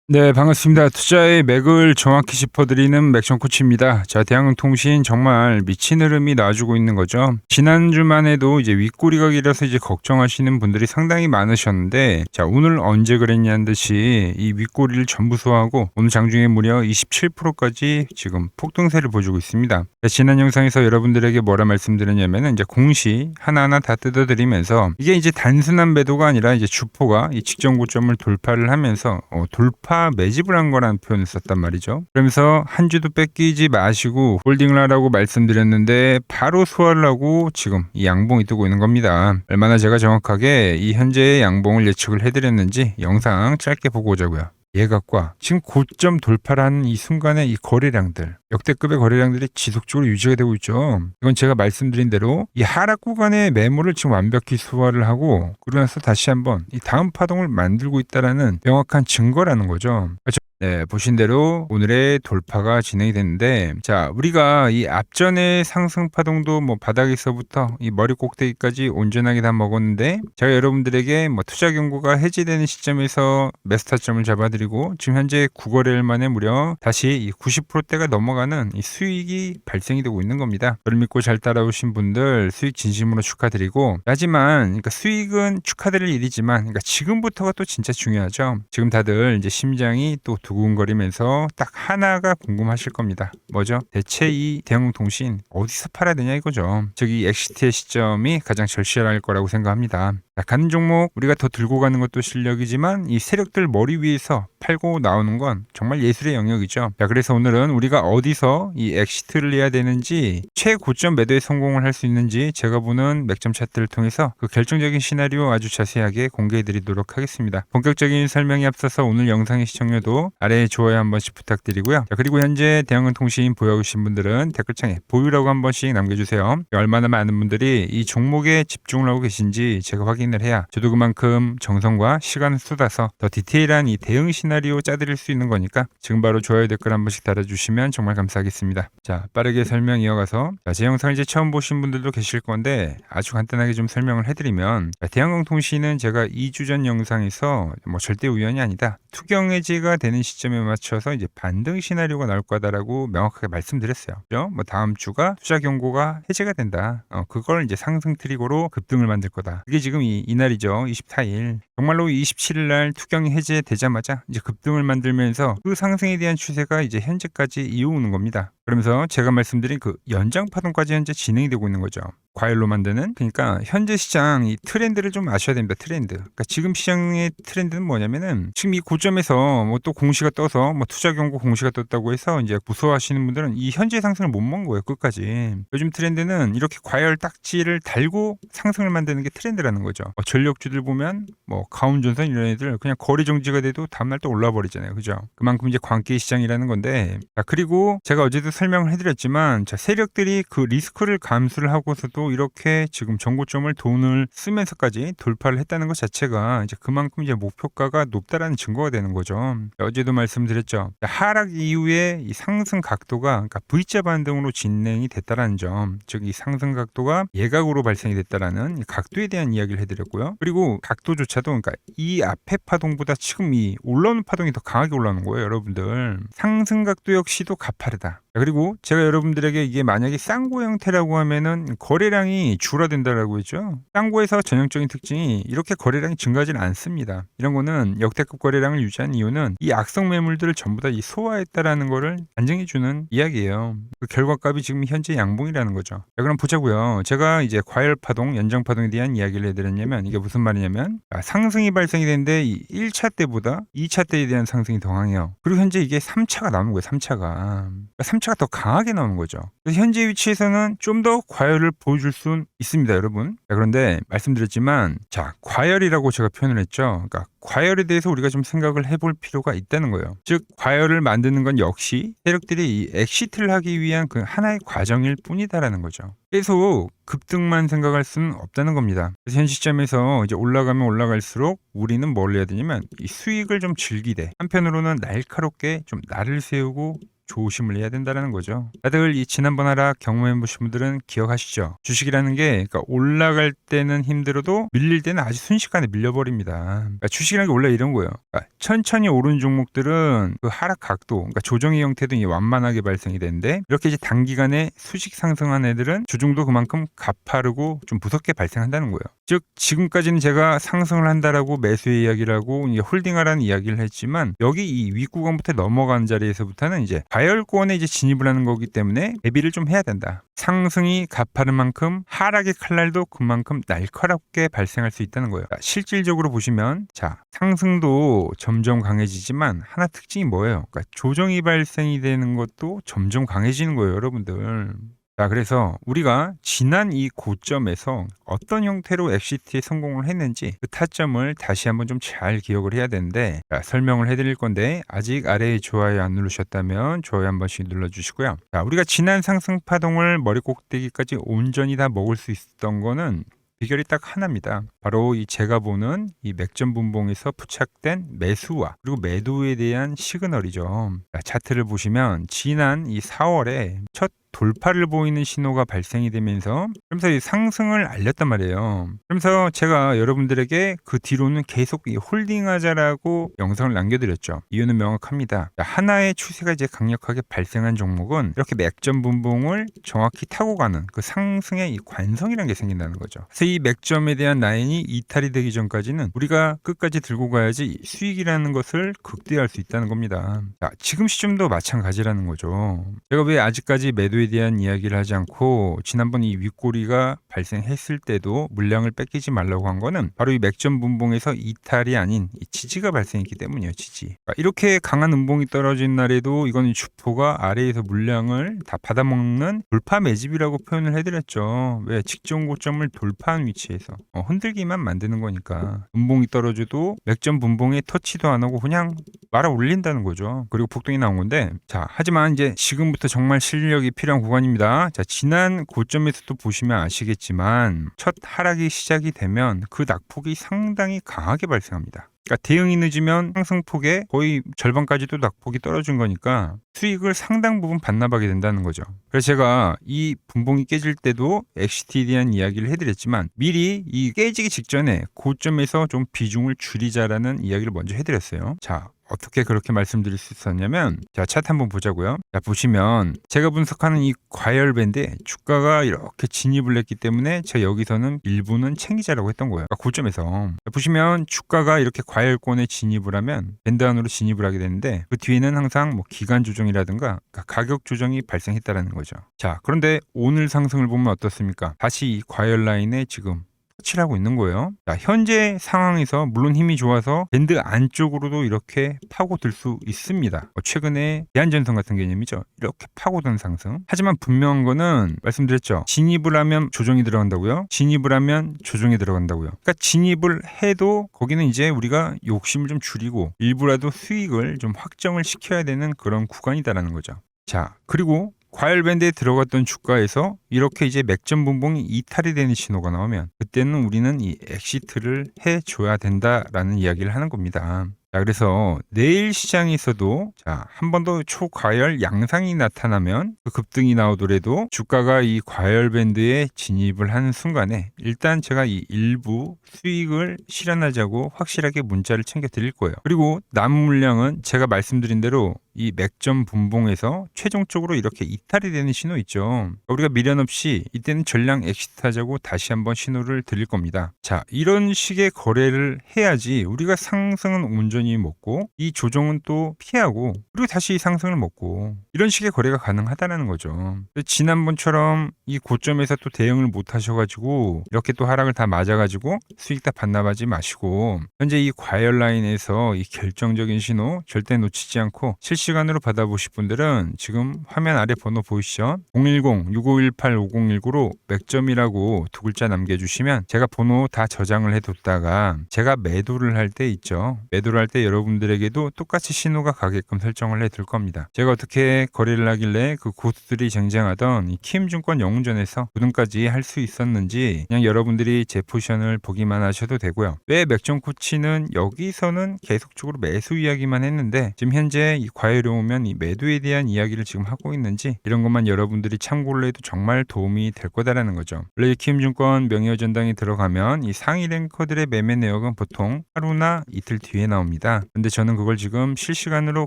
네, 반갑습니다. 투자의 맥을 정확히 짚어드리는 맥정코치입니다. 자, 대한항공통신 정말 미친 흐름이 나와주고 있는 거죠. 지난주만 해도 이제 윗꼬리가 길어서 이제 걱정하시는 분들이 상당히 많으셨는데, 자, 오늘 언제 그랬냐는 듯이 이 윗꼬리를 전부 소화하고 오늘 장중에 무려 27%까지 지금 폭등세를 보여주고 있습니다. 자, 지난 영상에서 여러분들에게 뭐라 말씀드렸냐면은 이제 공시 하나하나 다 뜯어드리면서 이게 이제 단순한 매도가 아니라 이제 주포가 이 직전 고점을 돌파를 하면서 돌파 매집을 한 거라는 표현을 썼단 말이죠. 그러면서 한 주도 뺏기지 마시고 홀딩을 하라고 말씀드렸는데 바로 소화를 하고 지금 이 양봉이 뜨고 있는 겁니다. 얼마나 제가 정확하게 이 현재의 양봉을 예측을 해드렸는지 영상 짧게 보고 오자고요. 예각과 지금 고점 돌파를 하는 이 순간의 이 거래량들, 역대급의 거래량들이 지속적으로 유지가 되고 있죠. 이건 제가 말씀드린 대로 이 하락 구간의 매물을 지금 완벽히 소화를 하고 그러고 나서 다시 한번 이 다음 파동을 만들고 있다라는 명확한 증거라는 거죠. 그렇죠? 네, 보신 대로 오늘의 돌파가 진행이 됐는데, 자, 우리가 이 앞전의 상승 파동도 뭐 바닥에서부터 이 머리 꼭대기까지 온전하게 다 먹었는데, 제가 여러분들에게 뭐 투자 경고가 해지되는 시점에서 매수 타점을 잡아드리고 지금 현재 9거래일 만에 무려 다시 이 90%대가 넘어가는 이 수익이 발생이 되고 있는 겁니다. 저를 믿고 잘 따라오신 분들 수익 진심으로 축하드리고, 하지만 그러니까 수익은 축하드릴 일이지만 그러니까 지금부터가 또 진짜 중요하죠. 지금 다들 이제 심장이 또 두근거리면서 딱 하나가 궁금하실 겁니다. 뭐죠? 대체 이 대한항공통신 어디서 팔아야 되냐 이거죠. 즉 이 엑시트의 시점이 가장 절실할 거라고 생각합니다. 가는 종목 우리가 더 들고 가는 것도 실력이지만 이 세력들 머리 위에서 팔고 나오는 건 정말 예술의 영역이죠. 자, 그래서 오늘은 우리가 어디서 이 엑시트를 해야 되는지, 최고점 매도에 성공을 할 수 있는지 제가 보는 맥점 차트를 통해서 그 결정적인 시나리오 아주 자세하게 공개해 드리도록 하겠습니다. 본격적인 설명에 앞서서 오늘 영상의 시청료도 아래에 좋아요 한 번씩 부탁드리고요. 자, 그리고 현재 대한항공통신 보유하고 계신 분들은 댓글창에 보유라고 한 번씩 남겨주세요. 얼마나 많은 분들이 이 종목에 집중을 하고 계신지 제가 확인을 해야 저도 그만큼 정성과 시간을 쏟아서 더 디테일한 이 대응 시나리오 짜드릴 수 있는 거니까 지금 바로 좋아요 댓글 한 번씩 달아주시면 정말 감사하겠습니다. 자, 빠르게 설명 이어가서, 제 영상을 이제 처음 보신 분들도 계실 건데 아주 간단하게 좀 설명을 해드리면, 대한항공통신은 제가 2주 전 영상에서 뭐 절대 우연이 아니다, 투경 해지가 되는 시점에 맞춰서 이제 반등 시나리오가 나올 거다라고 명확하게 말씀드렸어요. 그죠? 뭐 다음 주가 투자 경고가 해제가 된다. 그걸 이제 상승 트리거로 급등을 만들 거다. 그게 지금 이날이죠. 24일. 정말로 27일 날 투경이 해제되자마자 이제 급등을 만들면서 그 상승에 대한 추세가 이제 현재까지 이어오는 겁니다. 그러면서 제가 말씀드린 그 연장 파동까지 현재 진행이 되고 있는 거죠. 과열로 만드는. 그러니까 현재 시장 이 트렌드를 좀 아셔야 됩니다. 트렌드. 그러니까 지금 시장의 트렌드는 뭐냐면은 지금 이 고점에서 뭐 또 공시가 떠서 뭐 투자 경고 공시가 떴다고 해서 이제 무서워하시는 분들은 이 현재 상승을 못 먹은 거예요. 끝까지. 요즘 트렌드는 이렇게 과열 딱지를 달고 상승을 만드는 게 트렌드라는 거죠. 전력주들 보면 뭐 가온전선 이런 애들 그냥 거리 정지가 돼도 다음날 또 올라 버리잖아요. 그죠? 그만큼 이제 광기 시장이라는 건데, 자, 그리고 제가 어제도 설명을 해드렸지만, 자, 세력들이 그 리스크를 감수를 하고서도 이렇게 지금 정고점을 돈을 쓰면서까지 돌파를 했다는 것 자체가 이제 그만큼 이제 목표가가 높다라는 증거가 되는 거죠. 어제도 말씀드렸죠. 하락 이후에 이 상승 각도가 그러니까 V자 반등으로 진행이 됐다라는 점, 즉 이 상승 각도가 예각으로 발생이 됐다라는 이 각도에 대한 이야기를 해드렸고요. 그리고 각도조차도 그러니까 이 앞에 파동보다 지금 이 올라오는 파동이 더 강하게 올라오는 거예요, 여러분들. 상승 각도 역시도 가파르다. 그리고 제가 여러분들에게 이게 만약에 쌍고 형태라고 하면은 거래량이 줄어든다라고 했죠. 쌍고에서 전형적인 특징이 이렇게 거래량이 증가하지는 않습니다. 이런 거는 역대급 거래량을 유지한 이유는 이 악성 매물들을 전부 다 이 소화했다라는 거를 반증해주는 이야기예요. 그 결과값이 지금 현재 양봉이라는 거죠. 자, 그럼 보자고요. 제가 이제 과열 파동, 연장 파동에 대한 이야기를 해드렸냐면 이게 무슨 말이냐면, 상승이 발생이 되는데 이 1차 때보다 2차 때에 대한 상승이 더 강해요. 그리고 현재 이게 3차가 나오는 거예요. 3차가. 3차가 더 강하게 나오는 거죠. 그래서 현재 위치에서는 좀 더 과열을 보여줄 수 있습니다, 여러분. 자, 그런데 말씀드렸지만, 자, 과열이라고 제가 표현을 했죠. 그러니까 과열에 대해서 우리가 좀 생각을 해볼 필요가 있다는 거예요. 즉, 과열을 만드는 건 역시 세력들이 이 엑시트를 하기 위한 그 하나의 과정일 뿐이다라는 거죠. 계속 급등만 생각할 수는 없다는 겁니다. 그래서 현 시점에서 이제 올라가면 올라갈수록 우리는 뭘 해야 되냐면 이 수익을 좀 즐기되, 한편으로는 날카롭게 좀 날을 세우고 조심을 해야 된다는 거죠. 다들 이 지난번 하락 경험해 보신 분들은 기억하시죠? 주식이라는 게 그러니까 올라갈 때는 힘들어도 밀릴 때는 아주 순식간에 밀려버립니다. 그러니까 주식이라는 게 원래 이런 거예요. 그러니까 천천히 오른 종목들은 그 하락 각도, 그러니까 조정의 형태도 이게 완만하게 발생이 되는데 이렇게 이제 단기간에 수직 상승한 애들은 주중도 그만큼 가파르고 좀 무섭게 발생한다는 거예요. 즉 지금까지는 제가 상승을 한다라고 매수의 이야기를 하고 이제 홀딩하라는 이야기를 했지만 여기 이 윗구간부터 넘어간 자리에서부터는 이제 과열권에 이제 진입을 하는 거기 때문에 대비를 좀 해야 된다. 상승이 가파른 만큼 하락의 칼날도 그만큼 날카롭게 발생할 수 있다는 거예요. 실질적으로 보시면 자 상승도 점점 강해지지만 하나 특징이 뭐예요? 그러니까 조정이 발생이 되는 것도 점점 강해지는 거예요, 여러분들. 자, 그래서 우리가 지난 이 고점에서 어떤 형태로 엑시트에 성공을 했는지 그 타점을 다시 한번 좀 잘 기억을 해야 되는데 자, 설명을 해드릴 건데 아직 아래에 좋아요 안 누르셨다면 좋아요 한 번씩 눌러주시고요. 자, 우리가 지난 상승 파동을 머리 꼭대기까지 온전히 다 먹을 수 있었던 거는 비결이 딱 하나입니다. 바로 이 제가 보는 이 맥점 분봉에서 부착된 매수와 그리고 매도에 대한 시그널이죠. 자, 차트를 보시면 지난 이 4월에 첫 돌파를 보이는 신호가 발생이 되면서 그러면서 이 상승을 알렸단 말이에요. 그러면서 제가 여러분들에게 그 뒤로는 계속 이 홀딩하자라고 영상을 남겨드렸죠. 이유는 명확합니다. 하나의 추세가 이제 강력하게 발생한 종목은 이렇게 맥점 분봉을 정확히 타고 가는 그 상승의 이 관성이라는 게 생긴다는 거죠. 그래서 이 맥점에 대한 라인이 이탈이 되기 전까지는 우리가 끝까지 들고 가야지 수익이라는 것을 극대화할 수 있다는 겁니다. 자, 지금 시점도 마찬가지라는 거죠. 제가 왜 아직까지 매도에 대한 이야기를 하지 않고 지난번 이 윗꼬리가 발생했을 때도 물량을 뺏기지 말라고 한 거는 바로 이 맥점 분봉에서 이탈이 아닌 이 지지가 발생했기 때문이에요. 지지. 그러니까 이렇게 강한 음봉이 떨어진 날에도 이건 주포가 아래에서 물량을 다 받아먹는 돌파 매집이라고 표현을 해드렸죠. 왜? 직전 고점을 돌파한 위치에서 흔들기만 만드는 거니까 음봉이 떨어져도 맥점 분봉에 터치도 안 하고 그냥 말아 올린다는 거죠. 그리고 폭등이 나온 건데 자 하지만 이제 지금부터 정말 실력이 필요한 구간입니다. 자, 지난 고점에서도 보시면 아시겠지만 첫 하락이 시작이 되면 그 낙폭이 상당히 강하게 발생합니다. 그러니까 대응이 늦으면 상승폭의 거의 절반까지도 낙폭이 떨어진 거니까 수익을 상당 부분 반납하게 된다는 거죠. 그래서 제가 이 분봉이 깨질 때도 엑시트에 대한 이야기를 해드렸지만 미리 이 깨지기 직전에 고점에서 좀 비중을 줄이자라는 이야기를 먼저 해드렸어요. 자, 어떻게 그렇게 말씀드릴 수 있었냐면 자 차트 한번 보자고요. 자 보시면 제가 분석하는 이 과열 밴드에 주가가 이렇게 진입을 했기 때문에 제가 여기서는 일부는 챙기자라고 했던 거예요. 그러니까 고점에서 자, 보시면 주가가 이렇게 과열권에 진입을 하면 밴드 안으로 진입을 하게 되는데 그 뒤에는 항상 뭐 기간 조정이라든가 그러니까 가격 조정이 발생했다라는 거죠. 자 그런데 오늘 상승을 보면 어떻습니까? 다시 이 과열 라인에 지금 터치하고 있는 거예요. 자, 현재 상황에서 물론 힘이 좋아서 밴드 안쪽으로도 이렇게 파고들 수 있습니다. 최근에 대한전선 같은 개념이죠. 이렇게 파고든 상승. 하지만 분명한 거는 말씀드렸죠. 진입을 하면 조정이 들어간다고요. 진입을 하면 조정이 들어간다고요. 그러니까 진입을 해도 거기는 이제 우리가 욕심을 좀 줄이고 일부라도 수익을 좀 확정을 시켜야 되는 그런 구간이다라는 거죠. 자, 그리고 과열밴드에 들어갔던 주가에서 이렇게 이제 맥점 분봉이 이탈이 되는 신호가 나오면 그때는 우리는 이 엑시트를 해줘야 된다라는 이야기를 하는 겁니다. 자, 그래서 내일 시장에서도 자, 한 번 더 초과열 양상이 나타나면 그 급등이 나오더라도 주가가 이 과열 밴드에 진입을 하는 순간에 일단 제가 이 일부 수익을 실현하자고 확실하게 문자를 챙겨 드릴 거예요. 그리고 남은 물량은 제가 말씀드린 대로 이 맥점 분봉에서 최종적으로 이렇게 이탈이 되는 신호 있죠. 우리가 미련 없이 이때는 전량 엑시트하자고 다시 한번 신호를 드릴 겁니다. 자, 이런 식의 거래를 해야지 우리가 상승은 온전히 먹고 이 조정은 또 피하고 그리고 다시 상승을 먹고 이런 식의 거래가 가능하다는 거죠. 지난번처럼 이 고점에서 또 대응을 못 하셔가지고 이렇게 또 하락을 다 맞아가지고 수익 다 반납하지 마시고 현재 이 과열 라인에서 이 결정적인 신호 절대 놓치지 않고 실시간으로 받아보실 분들은 지금 화면 아래 번호 보이시죠? 010-6518-5019로 맥점이라고 두 글자 남겨주시면 제가 번호 다 저장을 해뒀다가 제가 매도를 할 때 있죠. 매도를 할 때 여러분들에게도 똑같이 신호가 가게끔 설정을 해둘 겁니다. 제가 어떻게 거래를 하길래 그 고수들이 쟁쟁하던 이 키움증권 영웅전에서 우등까지 할 수 있었는지 그냥 여러분들이 제 포지션을 보기만 하셔도 되고요. 왜 맥점 코치는 여기서는 계속적으로 매수 이야기만 했는데 지금 현재 이 과열 자유로우면 이 매도에 대한 이야기를 지금 하고 있는지 이런 것만 여러분들이 참고를 해도 정말 도움이 될 거다라는 거죠. 원래 이 키움증권 명예의 전당에 들어가면 이 상위 랭커들의 매매 내역은 보통 하루나 이틀 뒤에 나옵니다. 근데 저는 그걸 지금 실시간으로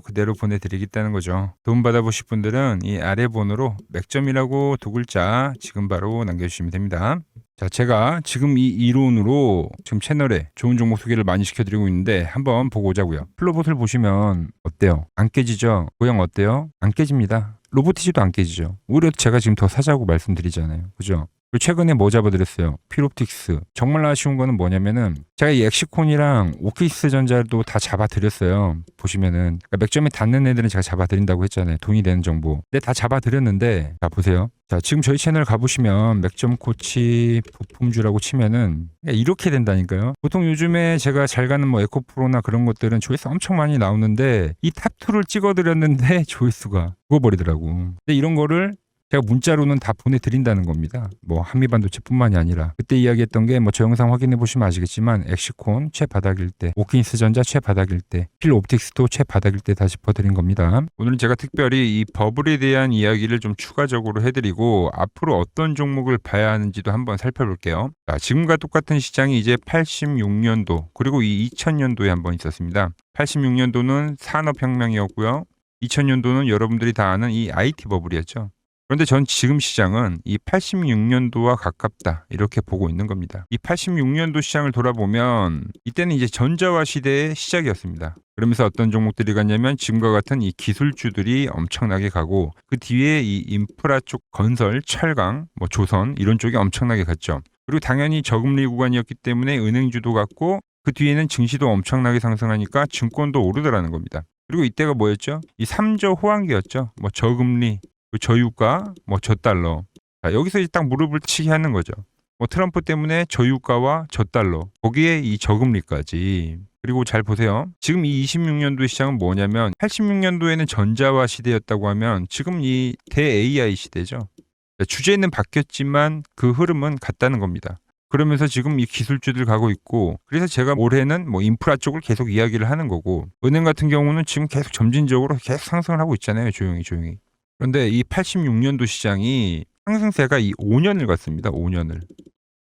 그대로 보내드리겠다는 거죠. 도움 받아보실 분들은 이 아래 번호로 맥점이라고 두 글자 지금 바로 남겨주시면 됩니다. 자, 제가 지금 이 이론으로 지금 채널에 좋은 종목 소개를 많이 시켜드리고 있는데 한번 보고 오자고요. 플로봇을 보시면 어때요? 안 깨지죠? 모양 어때요? 안 깨집니다. 로보티지도 안 깨지죠. 오히려 제가 지금 더 사자고 말씀드리잖아요. 그죠? 그리고 최근에 뭐 잡아드렸어요? 필옵틱스. 정말 아쉬운 거는 뭐냐면은 제가 이 엑시콘이랑 오키스 전자도 다 잡아드렸어요. 보시면은 그러니까 맥점에 닿는 애들은 제가 잡아드린다고 했잖아요. 돈이 되는 정보. 근데 다 잡아드렸는데 자 보세요. 자 지금 저희 채널 가보시면 맥점 코치 부품주라고 치면은 이렇게 된다니까요. 보통 요즘에 제가 잘 가는 뭐 에코프로나 그런 것들은 조회수 엄청 많이 나오는데 이 탑2를 찍어드렸는데 조회수가 죽어버리더라고. 근데 이런 거를 제가 문자로는 다 보내드린다는 겁니다. 뭐 한미반도체뿐만이 아니라 그때 이야기했던 게 뭐 저 영상 확인해 보시면 아시겠지만 엑시콘 최바닥일 때, 오킨스 전자 최바닥일 때, 필옵틱스도 최바닥일 때 다 짚어드린 겁니다. 오늘은 제가 특별히 이 버블에 대한 이야기를 좀 추가적으로 해드리고 앞으로 어떤 종목을 봐야 하는지도 한번 살펴볼게요. 자, 지금과 똑같은 시장이 이제 86년도 그리고 이 2000년도에 한번 있었습니다. 86년도는 산업혁명이었고요. 2000년도는 여러분들이 다 아는 이 IT 버블이었죠. 그런데 전 지금 시장은 이 86년도와 가깝다 이렇게 보고 있는 겁니다. 이 86년도 시장을 돌아보면 이때는 이제 전자화 시대의 시작이었습니다. 그러면서 어떤 종목들이 갔냐면 지금과 같은 이 기술주들이 엄청나게 가고 그 뒤에 이 인프라 쪽 건설, 철강, 뭐 조선 이런 쪽이 엄청나게 갔죠. 그리고 당연히 저금리 구간이었기 때문에 은행주도 갔고 그 뒤에는 증시도 엄청나게 상승하니까 증권도 오르더라는 겁니다. 그리고 이때가 뭐였죠? 이 3조 호황기였죠. 뭐 저금리 저유가, 뭐 저달러. 자, 여기서 이제 딱 무릎을 치게 하는 거죠. 뭐 트럼프 때문에 저유가와 저달러, 거기에 이 저금리까지. 그리고 잘 보세요. 지금 이 26년도 시장은 뭐냐면 86년도에는 전자화 시대였다고 하면 지금 이 대 AI 시대죠. 주제는 바뀌었지만 그 흐름은 같다는 겁니다. 그러면서 지금 이 기술주들 가고 있고 그래서 제가 올해는 뭐 인프라 쪽을 계속 이야기를 하는 거고 은행 같은 경우는 지금 계속 점진적으로 계속 상승을 하고 있잖아요. 조용히. 그런데 이 86년도 시장이 상승세가 이 5년을 갔습니다. 5년을.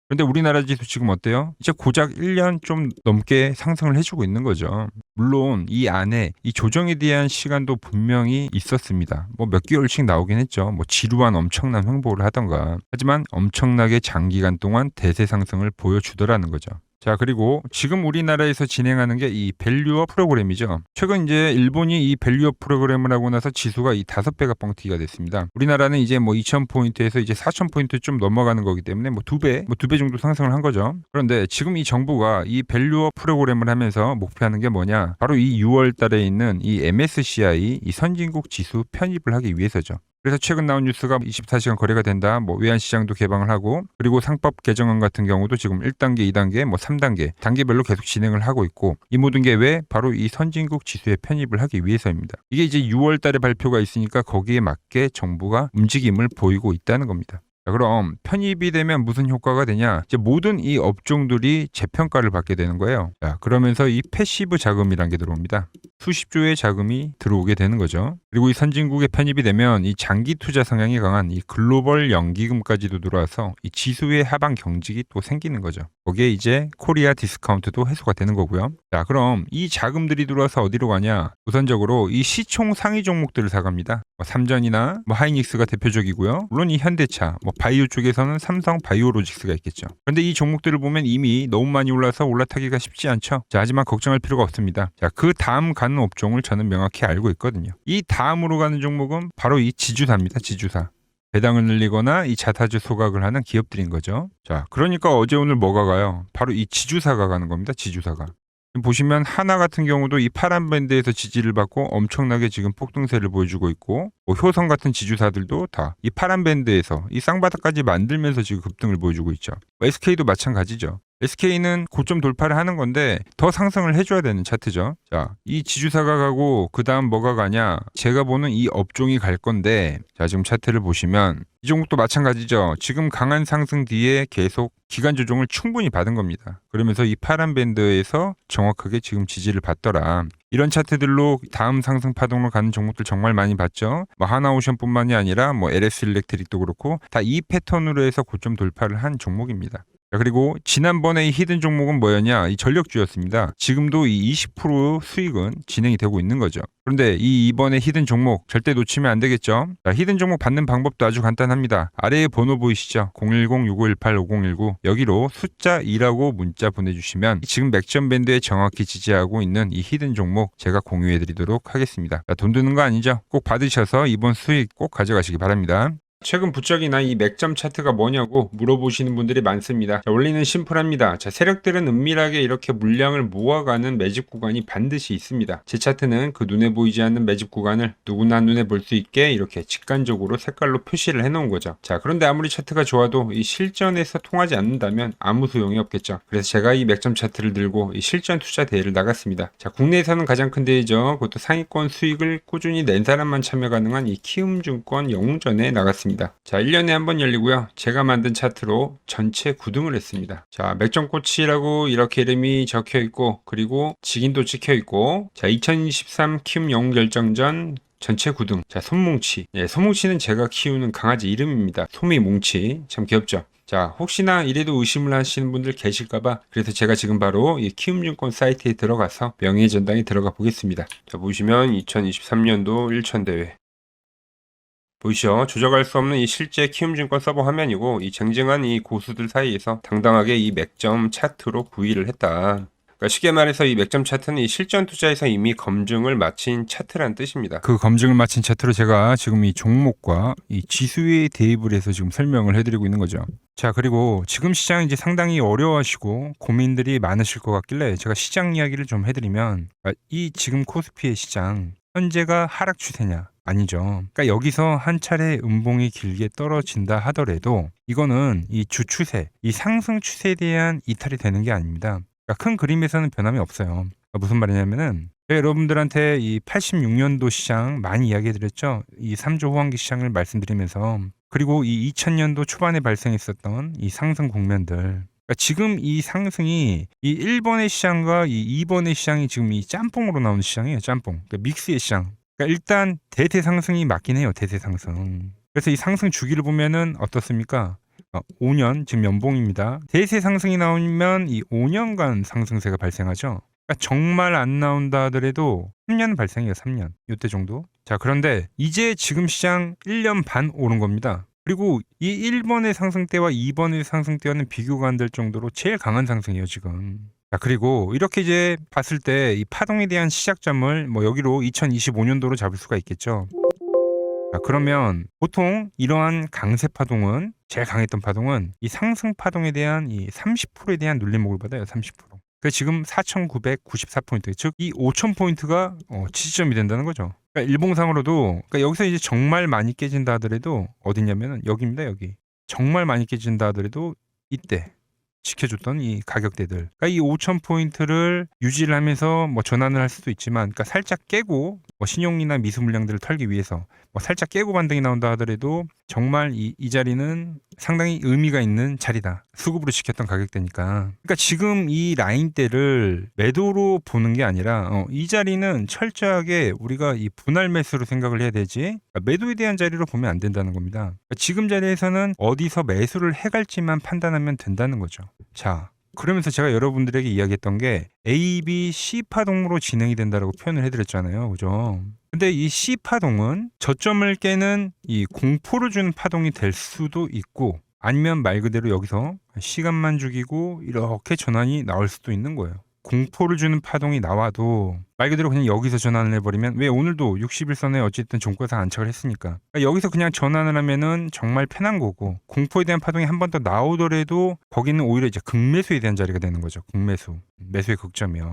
그런데 우리나라 지수 지금 어때요? 이제 고작 1년 좀 넘게 상승을 해주고 있는 거죠. 물론 이 안에 이 조정에 대한 시간도 분명히 있었습니다. 뭐 몇 개월씩 나오긴 했죠. 뭐 지루한 엄청난 횡보를 하던가. 하지만 엄청나게 장기간 동안 대세 상승을 보여주더라는 거죠. 자, 그리고 지금 우리나라에서 진행하는 게 이 밸류업 프로그램이죠. 최근 이제 일본이 이 밸류업 프로그램을 하고 나서 지수가 이 5배가 뻥튀기가 됐습니다. 우리나라는 이제 뭐 2000포인트에서 이제 4000포인트 좀 넘어가는 거기 때문에 뭐 2배 정도 상승을 한 거죠. 그런데 지금 이 정부가 이 밸류업 프로그램을 하면서 목표하는 게 뭐냐? 바로 이 6월 달에 있는 이 MSCI 이 선진국 지수 편입을 하기 위해서죠. 그래서 최근 나온 뉴스가 24시간 거래가 된다. 뭐 외환시장도 개방을 하고 그리고 상법 개정안 같은 경우도 지금 1단계, 2단계, 뭐 3단계 단계별로 계속 진행을 하고 있고 이 모든 게 왜? 바로 이 선진국 지수에 편입을 하기 위해서입니다. 이게 이제 6월 달에 발표가 있으니까 거기에 맞게 정부가 움직임을 보이고 있다는 겁니다. 자, 그럼 편입이 되면 무슨 효과가 되냐? 이제 모든 이 업종들이 재평가를 받게 되는 거예요. 자, 그러면서 이 패시브 자금이란 게 들어옵니다. 수십조의 자금이 들어오게 되는 거죠. 그리고 이 선진국에 편입이 되면 이 장기 투자 성향이 강한 이 글로벌 연기금까지도 들어와서 이 지수의 하방 경직이 또 생기는 거죠. 거기에 이제 코리아 디스카운트도 해소가 되는 거고요. 자, 그럼 이 자금들이 들어와서 어디로 가냐? 우선적으로 이 시총 상위 종목들을 사갑니다. 뭐 삼전이나 뭐 하이닉스가 대표적이고요. 물론 이 현대차, 뭐 바이오 쪽에서는 삼성 바이오로직스가 있겠죠. 그런데 이 종목들을 보면 이미 너무 많이 올라서 올라타기가 쉽지 않죠. 자, 하지만 걱정할 필요가 없습니다. 자, 그 다음 가는 업종을 저는 명확히 알고 있거든요. 이 다음으로 가는 종목은 바로 이 지주사입니다. 지주사. 배당을 늘리거나 이 자사주 소각을 하는 기업들인 거죠. 자, 그러니까 어제 오늘 뭐가 가요? 바로 이 지주사가 가는 겁니다. 지주사가. 보시면 하나 같은 경우도 이 파란 밴드에서 지지를 받고 엄청나게 지금 폭등세를 보여주고 있고 뭐 효성 같은 지주사들도 다 이 파란 밴드에서 이 쌍바닥까지 만들면서 지금 급등을 보여주고 있죠. SK도 마찬가지죠. SK는 고점 돌파를 하는 건데 더 상승을 해줘야 되는 차트죠. 자, 이 지주사가 가고 그 다음 뭐가 가냐? 제가 보는 이 업종이 갈 건데, 자, 지금 차트를 보시면 이 종목도 마찬가지죠. 지금 강한 상승 뒤에 계속 기간 조정을 충분히 받은 겁니다. 그러면서 이 파란 밴드에서 정확하게 지금 지지를 받더라. 이런 차트들로 다음 상승 파동으로 가는 종목들 정말 많이 봤죠. 뭐 하나오션뿐만이 아니라 뭐 LS 일렉트릭도 그렇고 다 이 패턴으로 해서 고점 돌파를 한 종목입니다. 자, 그리고 지난번에 이 히든 종목은 뭐였냐? 이 전력주였습니다. 지금도 이 20% 수익은 진행이 되고 있는 거죠. 그런데 이번에 히든 종목 절대 놓치면 안 되겠죠? 자, 히든 종목 받는 방법도 아주 간단합니다. 아래에 번호 보이시죠? 010-6518-5019 여기로 숫자 2라고 문자 보내주시면 지금 맥점 밴드에 정확히 지지하고 있는 이 히든 종목 제가 공유해드리도록 하겠습니다. 자, 돈 드는 거 아니죠? 꼭 받으셔서 이번 수익 꼭 가져가시기 바랍니다. 최근 부쩍이나 이 맥점 차트가 뭐냐고 물어보시는 분들이 많습니다. 자, 원리는 심플합니다. 자, 세력들은 은밀하게 이렇게 물량을 모아가는 매집 구간이 반드시 있습니다. 제 차트는 그 눈에 보이지 않는 매집 구간을 누구나 눈에 볼 수 있게 이렇게 직관적으로 색깔로 표시를 해놓은 거죠. 자, 그런데 아무리 차트가 좋아도 이 실전에서 통하지 않는다면 아무 소용이 없겠죠. 그래서 제가 이 맥점 차트를 들고 이 실전 투자 대회를 나갔습니다. 자, 국내에서는 가장 큰 대회죠. 그것도 상위권 수익을 꾸준히 낸 사람만 참여 가능한 이 키움증권 영웅전에 나갔습니다. 자, 1년에 한 번 열리고요. 제가 만든 차트로 전체 9등을 했습니다. 자, 맥점코치라고 이렇게 이름이 적혀 있고, 그리고 직인도 찍혀 있고, 자, 2023 키움 영웅 결정전 전체 9등. 자, 손뭉치. 예, 손뭉치는 제가 키우는 강아지 이름입니다. 소미뭉치. 참 귀엽죠? 자, 혹시나 이래도 의심을 하시는 분들 계실까봐 그래서 제가 지금 바로 이 키움증권 사이트에 들어가서 명예전당에 들어가 보겠습니다. 자, 보시면 2023년도 1천대회. 보이시죠? 조작할 수 없는 이 실제 키움증권 서버 화면이고 이 쟁쟁한 이 고수들 사이에서 당당하게 이 맥점 차트로 구의를 했다. 그러니까 쉽게 말해서 이 맥점 차트는 이 실전 투자에서 이미 검증을 마친 차트란 뜻입니다. 그 검증을 마친 차트로 제가 지금 이 종목과 이 지수에 대입을 해서 지금 설명을 해드리고 있는 거죠. 자, 그리고 지금 시장 이제 상당히 어려워하시고 고민들이 많으실 것 같길래 제가 시장 이야기를 좀 해드리면 이 지금 코스피의 시장 현재가 하락 추세냐? 아니죠. 그러니까 여기서 한 차례 음봉이 길게 떨어진다 하더라도 이거는 이 주추세, 이 상승 추세에 대한 이탈이 되는 게 아닙니다. 그러니까 큰 그림에서는 변함이 없어요. 그러니까 무슨 말이냐면은 제가 여러분들한테 이 86년도 시장 많이 이야기해드렸죠. 이 3조 호황기 시장을 말씀드리면서 그리고 이 2000년도 초반에 발생했었던 이 상승 국면들. 그러니까 지금 이 상승이 이 1번의 시장과 이 2번의 시장이 지금 이 짬뽕으로 나오는 시장이에요. 짬뽕. 그러니까 믹스의 시장. 그러니까 일단 대세 상승이 맞긴 해요. 대세 상승. 그래서 이 상승 주기를 보면은 어떻습니까? 5년 지금 연봉입니다. 대세 상승이 나오면 이 5년간 상승세가 발생하죠. 그러니까 정말 안 나온다 하더라도 3년 발생해요. 3년. 이때 정도. 자, 그런데 이제 지금 시장 1년 반 오른 겁니다. 그리고 이 1번의 상승 때와 2번의 상승 때와는 비교가 안 될 정도로 제일 강한 상승이에요, 지금. 자, 그리고 이렇게 이제 봤을 때 이 파동에 대한 시작점을 뭐 여기로 2025년도로 잡을 수가 있겠죠. 자, 그러면 보통 이러한 강세 파동은 제일 강했던 파동은 이 상승 파동에 대한 이 30%에 대한 눌림목을 받아요. 30%. 그 지금 4,994포인트, 즉 이 5,000포인트가 지지점이 된다는 거죠. 그러니까 일봉상으로도 그러니까 여기서 이제 정말 많이 깨진다 하더라도 어디냐면은 여기입니다. 여기. 정말 많이 깨진다 하더라도 이때 지켜줬던 이 가격대들. 그러니까 이 5,000포인트를 유지를 하면서 뭐 전환을 할 수도 있지만, 그러니까 살짝 깨고 뭐 신용이나 미수 물량들을 털기 위해서 뭐 살짝 깨고 반등이 나온다 하더라도 정말 이 자리는 상당히 의미가 있는 자리다. 수급으로 지켰던 가격대니까. 그러니까 지금 이 라인대를 매도로 보는 게 아니라 이 자리는 철저하게 우리가 이 분할 매수로 생각을 해야 되지, 그러니까 매도에 대한 자리로 보면 안 된다는 겁니다. 그러니까 지금 자리에서는 어디서 매수를 해갈지만 판단하면 된다는 거죠. 자, 그러면서 제가 여러분들에게 이야기했던 게 A, B, C 파동으로 진행이 된다라고 표현을 해드렸잖아요. 그죠? 근데 이 C 파동은 저점을 깨는 이 공포를 주는 파동이 될 수도 있고, 아니면 말 그대로 여기서 시간만 죽이고 이렇게 전환이 나올 수도 있는 거예요. 공포를 주는 파동이 나와도 말 그대로 그냥 여기서 전환을 해버리면, 왜 오늘도 60일선에 어쨌든 종가상 안착을 했으니까, 그러니까 여기서 그냥 전환을 하면은 정말 편한 거고, 공포에 대한 파동이 한 번 더 나오더라도 거기는 오히려 이제 극매수에 대한 자리가 되는 거죠. 극매수, 매수의 극점이요.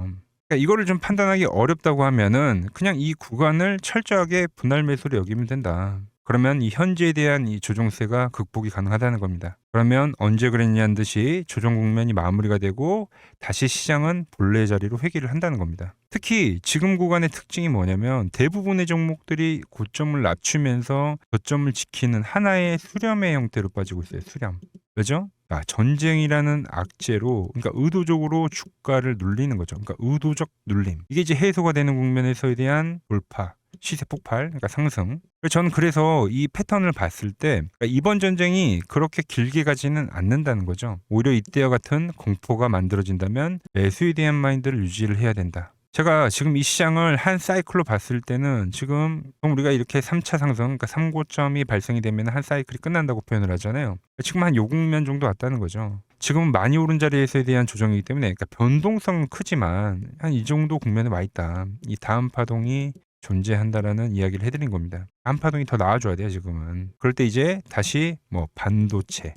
그러니까 이거를 좀 판단하기 어렵다고 하면은 그냥 이 구간을 철저하게 분할 매수로 여기면 된다. 그러면 이 현재에 대한 이 조정세가 극복이 가능하다는 겁니다. 그러면 언제 그랬냐는 듯이 조정 국면이 마무리가 되고 다시 시장은 본래 자리로 회귀를 한다는 겁니다. 특히 지금 구간의 특징이 뭐냐면 대부분의 종목들이 고점을 낮추면서 저점을 지키는 하나의 수렴의 형태로 빠지고 있어요. 수렴. 왜죠? 전쟁이라는 악재로, 그러니까 의도적으로 주가를 눌리는 거죠. 그러니까 의도적 눌림. 이게 이제 해소가 되는 국면에서에 대한 돌파, 시세 폭발, 그러니까 상승. 저는 그래서 이 패턴을 봤을 때 그러니까 이번 전쟁이 그렇게 길게 가지는 않는다는 거죠. 오히려 이때와 같은 공포가 만들어진다면 매수에 대한 마인드를 유지를 해야 된다. 제가 지금 이 시장을 한 사이클로 봤을 때는 지금 우리가 이렇게 3차 상승, 그러니까 3고점이 발생이 되면 한 사이클이 끝난다고 표현을 하잖아요. 지금 한 요 국면 정도 왔다는 거죠. 지금은 많이 오른 자리에서에 대한 조정이기 때문에 그러니까 변동성은 크지만 한 이 정도 국면에 와 있다. 이 다음 파동이 존재한다라는 이야기를 해드린 겁니다. 다음 파동이 더 나아져야 돼요, 지금은. 그럴 때 이제 다시 뭐 반도체,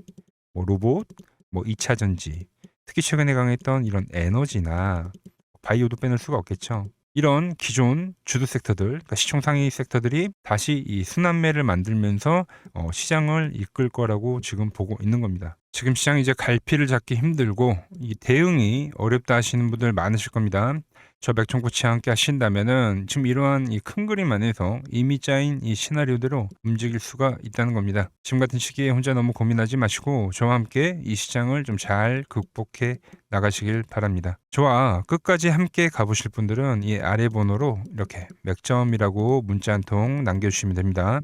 뭐 로봇, 뭐 2차 전지, 특히 최근에 강했던 이런 에너지나 바이오도 빼놓을 수가 없겠죠. 이런 기존 주도 섹터들, 그러니까 시총 상위 섹터들이 다시 이 순환매를 만들면서 시장을 이끌 거라고 지금 보고 있는 겁니다. 지금 시장이 이제 갈피를 잡기 힘들고 이 대응이 어렵다 하시는 분들 많으실 겁니다. 저 맥종코치와 함께 하신다면은 지금 이러한 이 큰 그림 안에서 이미 짜인 이 시나리오대로 움직일 수가 있다는 겁니다. 지금 같은 시기에 혼자 너무 고민하지 마시고 저와 함께 이 시장을 좀 잘 극복해 나가시길 바랍니다. 저와 끝까지 함께 가보실 분들은 이 아래 번호로 이렇게 맥점이라고 문자 한 통 남겨주시면 됩니다.